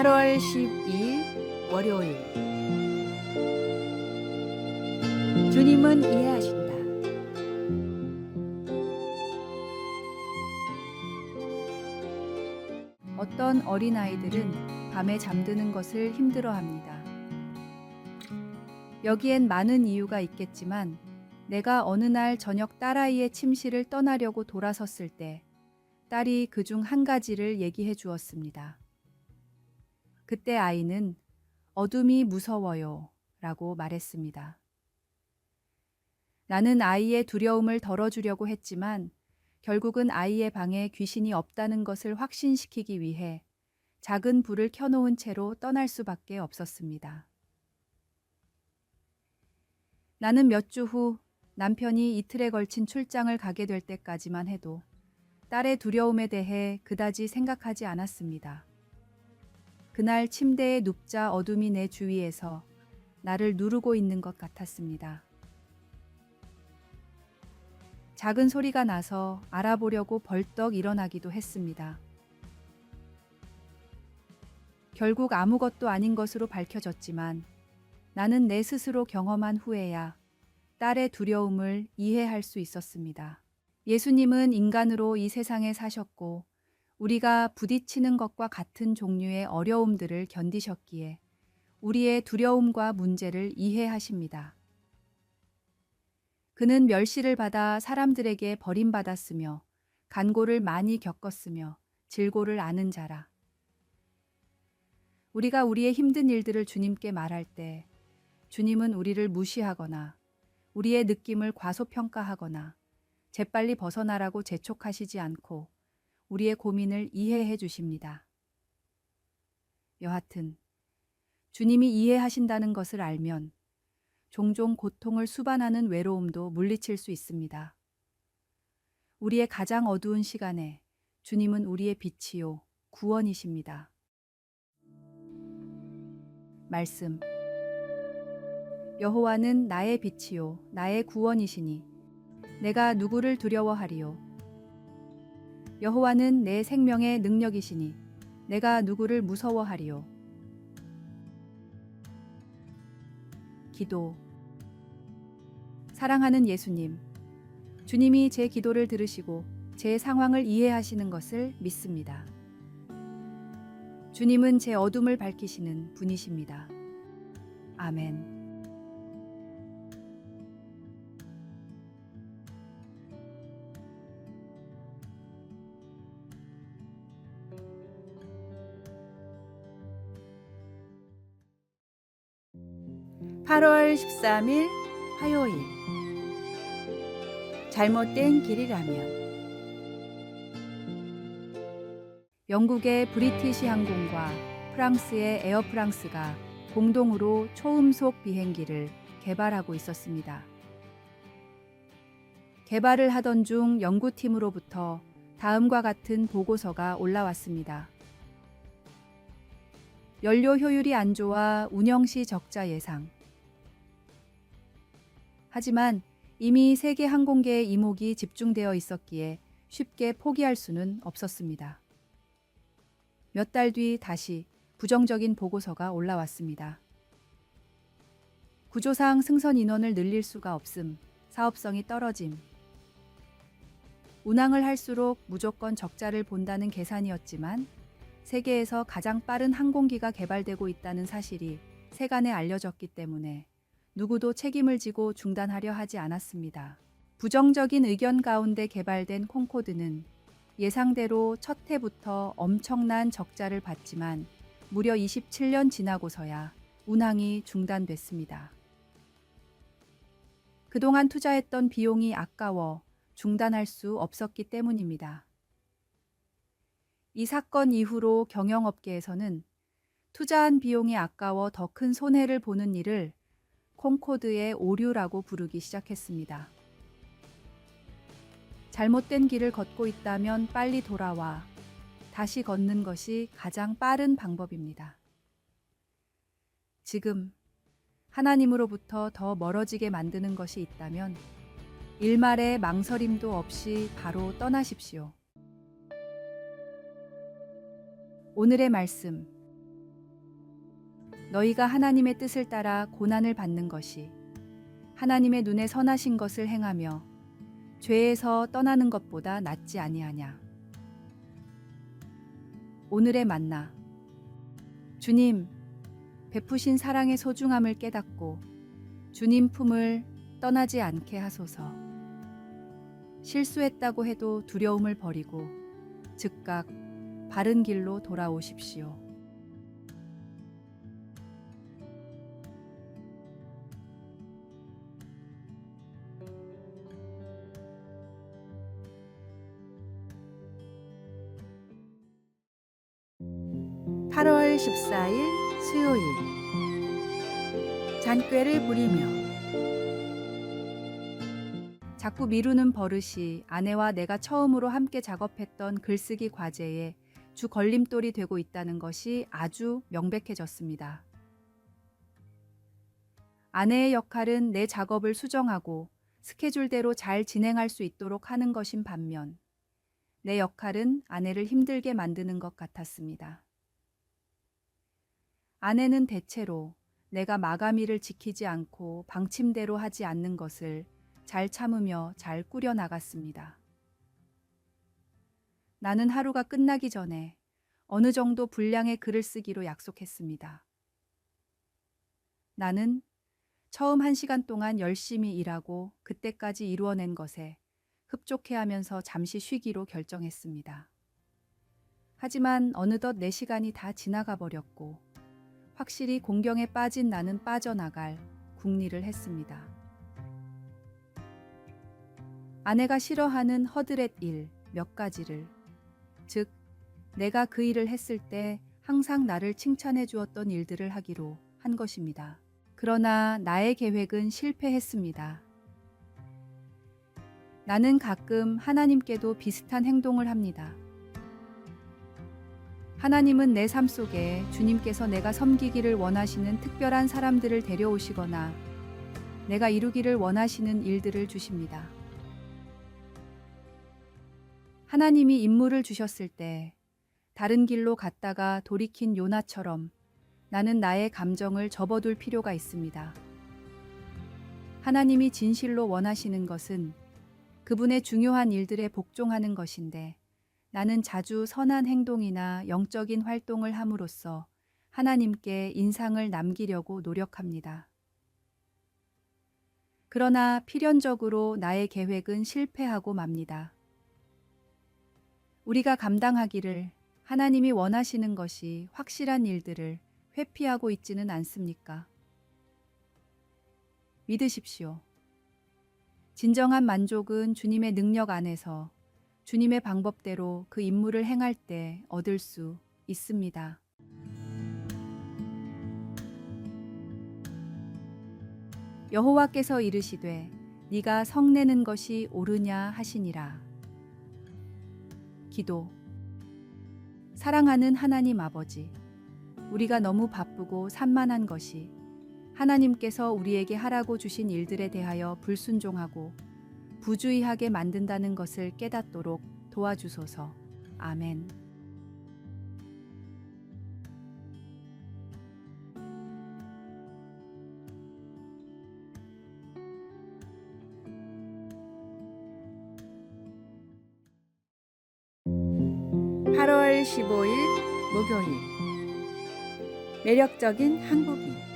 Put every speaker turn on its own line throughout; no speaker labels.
8월 12일 월요일. 주님은 이해하신다. 어떤 어린아이들은 밤에 잠드는 것을 힘들어합니다. 여기엔 많은 이유가 있겠지만 내가 어느 날 저녁 딸아이의 침실을 떠나려고 돌아섰을 때 딸이 그중 한 가지를 얘기해 주었습니다. 그때 아이는 어둠이 무서워요 라고 말했습니다. 나는 아이의 두려움을 덜어주려고 했지만 결국은 아이의 방에 귀신이 없다는 것을 확신시키기 위해 작은 불을 켜놓은 채로 떠날 수밖에 없었습니다. 나는 몇 주 후 남편이 이틀에 걸친 출장을 가게 될 때까지만 해도 딸의 두려움에 대해 그다지 생각하지 않았습니다. 그날 침대에 눕자 어둠이 내 주위에서 나를 누르고 있는 것 같았습니다. 작은 소리가 나서 알아보려고 벌떡 일어나기도 했습니다. 결국 아무것도 아닌 것으로 밝혀졌지만 나는 내 스스로 경험한 후에야 딸의 두려움을 이해할 수 있었습니다. 예수님은 인간으로 이 세상에 사셨고 우리가 부딪히는 것과 같은 종류의 어려움들을 견디셨기에 우리의 두려움과 문제를 이해하십니다. 그는 멸시를 받아 사람들에게 버림받았으며 간고를 많이 겪었으며 질고를 아는 자라. 우리가 우리의 힘든 일들을 주님께 말할 때 주님은 우리를 무시하거나 우리의 느낌을 과소평가하거나 재빨리 벗어나라고 재촉하시지 않고 우리의 고민을 이해해 주십니다. 여하튼 주님이 이해하신다는 것을 알면 종종 고통을 수반하는 외로움도 물리칠 수 있습니다. 우리의 가장 어두운 시간에 주님은 우리의 빛이요 구원이십니다. 말씀. 여호와는 나의 빛이요 나의 구원이시니 내가 누구를 두려워하리요. 여호와는 내 생명의 능력이시니 내가 누구를 무서워하리요. 기도. 사랑하는 예수님, 주님이 제 기도를 들으시고 제 상황을 이해하시는 것을 믿습니다. 주님은 제 어둠을 밝히시는 분이십니다. 아멘. (8월 13일) 화요일. 잘못된 길이라면. 영국의 브리티시 항공과 프랑스의 에어프랑스가 공동으로 초음속 비행기를 개발하고 있었습니다. 개발을 하던 중 연구팀으로부터 다음과 같은 보고서가 올라왔습니다. 연료 효율이 안 좋아 운영 시 적자 예상. 하지만 이미 세계 항공계의 이목이 집중되어 있었기에 쉽게 포기할 수는 없었습니다. 몇 달 뒤 다시 부정적인 보고서가 올라왔습니다. 구조상 승선 인원을 늘릴 수가 없음, 사업성이 떨어짐. 운항을 할수록 무조건 적자를 본다는 계산이었지만 세계에서 가장 빠른 항공기가 개발되고 있다는 사실이 세간에 알려졌기 때문에 누구도 책임을 지고 중단하려 하지 않았습니다. 부정적인 의견 가운데 개발된 콩코드는 예상대로 첫 해부터 엄청난 적자를 봤지만 무려 27년 지나고서야 운항이 중단됐습니다. 그동안 투자했던 비용이 아까워 중단할 수 없었기 때문입니다. 이 사건 이후로 경영업계에서는 투자한 비용이 아까워 더 큰 손해를 보는 일을 콩코드의 오류라고 부르기 시작했습니다. 잘못된 길을 걷고 있다면 빨리 돌아와 다시 걷는 것이 가장 빠른 방법입니다. 지금 하나님으로부터 더 멀어지게 만드는 것이 있다면 일말의 망설임도 없이 바로 떠나십시오. 오늘의 말씀. 너희가 하나님의 뜻을 따라 고난을 받는 것이 하나님의 눈에 선하신 것을 행하며 죄에서 떠나는 것보다 낫지 아니하냐. 오늘의 만나. 주님, 베푸신 사랑의 소중함을 깨닫고 주님 품을 떠나지 않게 하소서. 실수했다고 해도 두려움을 버리고 즉각 바른 길로 돌아오십시오. (8월 14일) 수요일. 잔꾀를 부리며. 자꾸 미루는 버릇이 아내와 내가 처음으로 함께 작업했던 글쓰기 과제에 주 걸림돌이 되고 있다는 것이 아주 명백해졌습니다. 아내의 역할은 내 작업을 수정하고 스케줄대로 잘 진행할 수 있도록 하는 것인 반면, 내 역할은 아내를 힘들게 만드는 것 같았습니다. 아내는 대체로 내가 마감일을 지키지 않고 방침대로 하지 않는 것을 잘 참으며 잘 꾸려나갔습니다. 나는 하루가 끝나기 전에 어느 정도 분량의 글을 쓰기로 약속했습니다. 나는 처음 1시간 동안 열심히 일하고 그때까지 이루어낸 것에 흡족해하면서 잠시 쉬기로 결정했습니다. 하지만 어느덧 4시간이 다 지나가 버렸고 확실히 공경에 빠진 나는 빠져나갈 궁리를 했습니다. 아내가 싫어하는 허드렛 일 몇 가지를, 즉 내가 그 일을 했을 때 항상 나를 칭찬해 주었던 일들을 하기로 한 것입니다. 그러나 나의 계획은 실패했습니다. 나는 가끔 하나님께도 비슷한 행동을 합니다. 하나님은 내 삶 속에 주님께서 내가 섬기기를 원하시는 특별한 사람들을 데려오시거나 내가 이루기를 원하시는 일들을 주십니다. 하나님이 임무를 주셨을 때 다른 길로 갔다가 돌이킨 요나처럼 나는 나의 감정을 접어둘 필요가 있습니다. 하나님이 진실로 원하시는 것은 그분의 중요한 일들에 복종하는 것인데, 나는 자주 선한 행동이나 영적인 활동을 함으로써 하나님께 인상을 남기려고 노력합니다. 그러나 필연적으로 나의 계획은 실패하고 맙니다. 우리가 감당하기를 하나님이 원하시는 것이 확실한 일들을 회피하고 있지는 않습니까? 믿으십시오. 진정한 만족은 주님의 능력 안에서 주님의 방법대로 그 임무를 행할 때 얻을 수 있습니다. 여호와께서 이르시되 네가 성내는 것이 옳으냐 하시니라. 기도. 사랑하는 하나님 아버지, 우리가 너무 바쁘고 산만한 것이 하나님께서 우리에게 하라고 주신 일들에 대하여 불순종하고 부주의하게 만든다는 것을 깨닫도록 도와주소서. 아멘. (8월 15일) 목요일. 매력적인 한국인.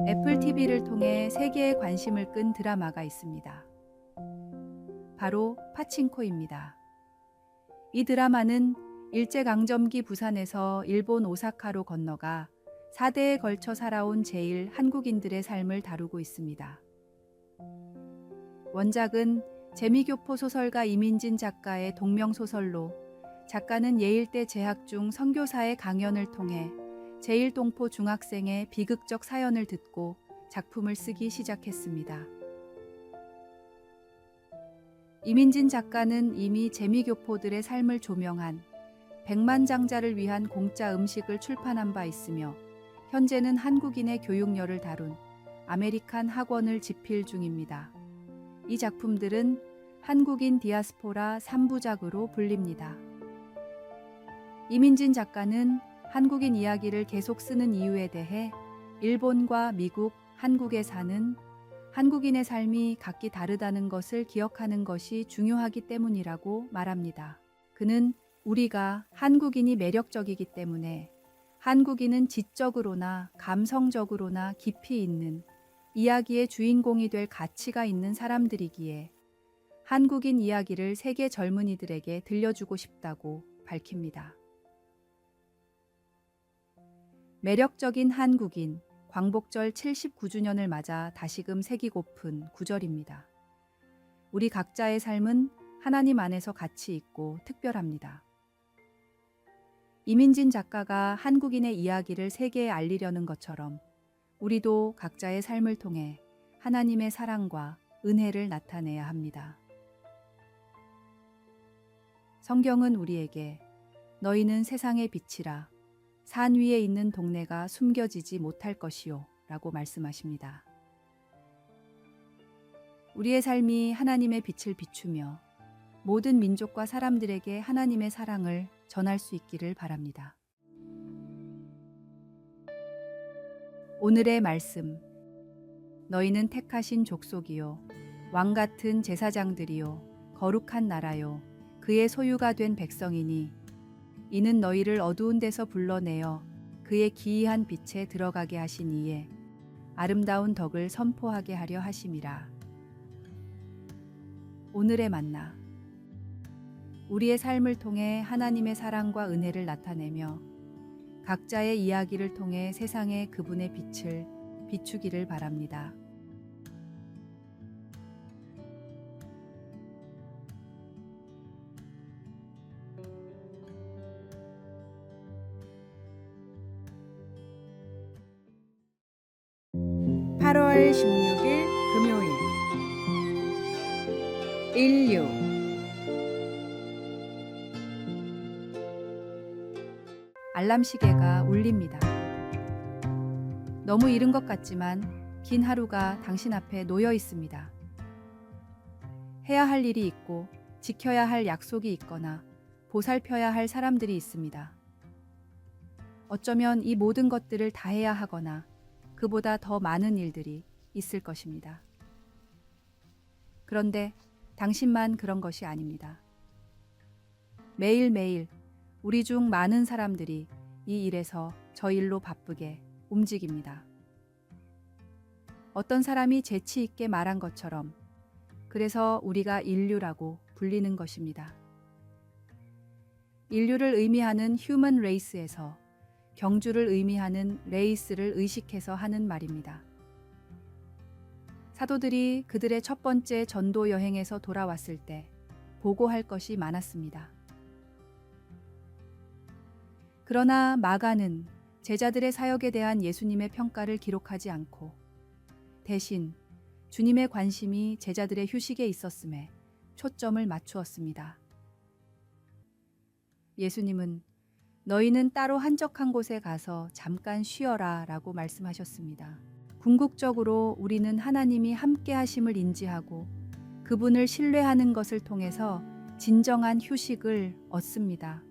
애플 TV를 통해 세계의 관심을 끈 드라마가 있습니다. 바로 파친코입니다. 이 드라마는 일제강점기 부산에서 일본 오사카로 건너가 4대에 걸쳐 살아온 제1 한국인들의 삶을 다루고 있습니다. 원작은 재미교포 소설가 이민진 작가의 동명소설로, 작가는 예일대 재학 중 선교사의 강연을 통해 제1동포 중학생의 비극적 사연을 듣고 작품을 쓰기 시작했습니다. 이민진 작가는 이미 재미교포들의 삶을 조명한 백만장자를 위한 공짜 음식을 출판한 바 있으며, 현재는 한국인의 교육열을 다룬 아메리칸 학원을 집필 중입니다. 이 작품들은 한국인 디아스포라 3부작으로 불립니다. 이민진 작가는 한국인 이야기를 계속 쓰는 이유에 대해 일본과 미국, 한국에 사는 한국인의 삶이 각기 다르다는 것을 기억하는 것이 중요하기 때문이라고 말합니다. 그는 우리가 한국인이 매력적이기 때문에 한국인은 지적으로나 감성적으로나 깊이 있는 이야기의 주인공이 될 가치가 있는 사람들이기에 한국인 이야기를 세계 젊은이들에게 들려주고 싶다고 밝힙니다. 매력적인 한국인, 광복절 79주년을 맞아 다시금 새기고픈 구절입니다. 우리 각자의 삶은 하나님 안에서 가치 있고 특별합니다. 이민진 작가가 한국인의 이야기를 세계에 알리려는 것처럼 우리도 각자의 삶을 통해 하나님의 사랑과 은혜를 나타내야 합니다. 성경은 우리에게 너희는 세상의 빛이라 산 위에 있는 동네가 숨겨지지 못할 것이요 라고 말씀하십니다. 우리의 삶이 하나님의 빛을 비추며 모든 민족과 사람들에게 하나님의 사랑을 전할 수 있기를 바랍니다. 오늘의 말씀. 너희는 택하신 족속이요 왕 같은 제사장들이요 거룩한 나라요 그의 소유가 된 백성이니 이는 너희를 어두운 데서 불러내어 그의 기이한 빛에 들어가게 하신 이에 아름다운 덕을 선포하게 하려 하심이라. 오늘의 만나. 우리의 삶을 통해 하나님의 사랑과 은혜를 나타내며 각자의 이야기를 통해 세상에 그분의 빛을 비추기를 바랍니다. (8월 16일) 금요일 인류 알람 시계가 울립니다. 너무 이른 것 같지만 긴 하루가 당신 앞에 놓여 있습니다. 해야 할 일이 있고 지켜야 할 약속이 있거나 보살펴야 할 사람들이 있습니다. 어쩌면 이 모든 것들을 다 해야 하거나 그보다 더 많은 일들이 있을 것입니다. 그런데 당신만 그런 것이 아닙니다. 매일매일 우리 중 많은 사람들이 이 일에서 저 일로 바쁘게 움직입니다. 어떤 사람이 재치 있게 말한 것처럼 그래서 우리가 인류라고 불리는 것입니다. 인류를 의미하는 휴먼 레이스에서 경주를 의미하는 레이스를 의식해서 하는 말입니다. 사도들이 그들의 첫 번째 전도 여행에서 돌아왔을 때 보고할 것이 많았습니다. 그러나 마가는 제자들의 사역에 대한 예수님의 평가를 기록하지 않고 대신 주님의 관심이 제자들의 휴식에 있었음에 초점을 맞추었습니다. 예수님은 너희는 따로 한적한 곳에 가서 잠깐 쉬어라 라고 말씀하셨습니다. 궁극적으로 우리는 하나님이 함께 하심을 인지하고 그분을 신뢰하는 것을 통해서 진정한 휴식을 얻습니다.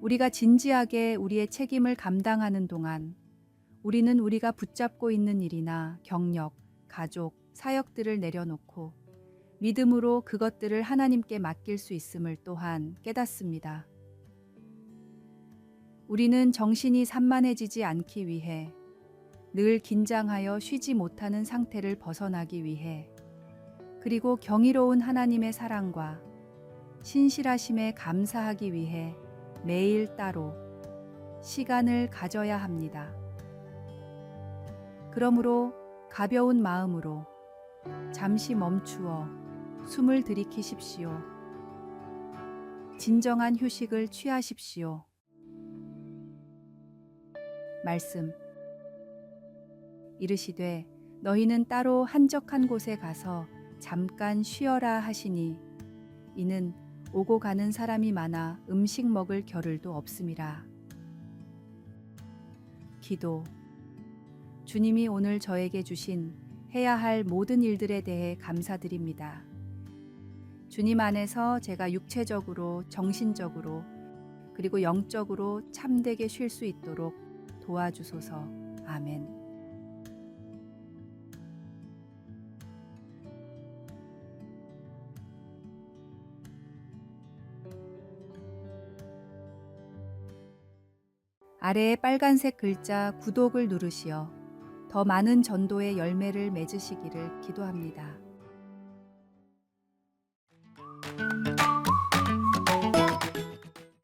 우리가 진지하게 우리의 책임을 감당하는 동안 우리는 우리가 붙잡고 있는 일이나 경력, 가족, 사역들을 내려놓고 믿음으로 그것들을 하나님께 맡길 수 있음을 또한 깨닫습니다. 우리는 정신이 산만해지지 않기 위해 늘 긴장하여 쉬지 못하는 상태를 벗어나기 위해 그리고 경이로운 하나님의 사랑과 신실하심에 감사하기 위해 매일 따로 시간을 가져야 합니다. 그러므로 가벼운 마음으로 잠시 멈추어 숨을 들이키십시오. 진정한 휴식을 취하십시오. 말씀. 이르시되 너희는 따로 한적한 곳에 가서 잠깐 쉬어라 하시니 이는 오고 가는 사람이 많아 음식 먹을 겨를도 없음이라. 기도. 주님이 오늘 저에게 주신 해야 할 모든 일들에 대해 감사드립니다. 주님 안에서 제가 육체적으로, 정신적으로, 그리고 영적으로 참되게 쉴 수 있도록 도와주소서. 아멘. 아래에 빨간색 글자 구독을 누르시어 더 많은 전도의 열매를 맺으시기를 기도합니다.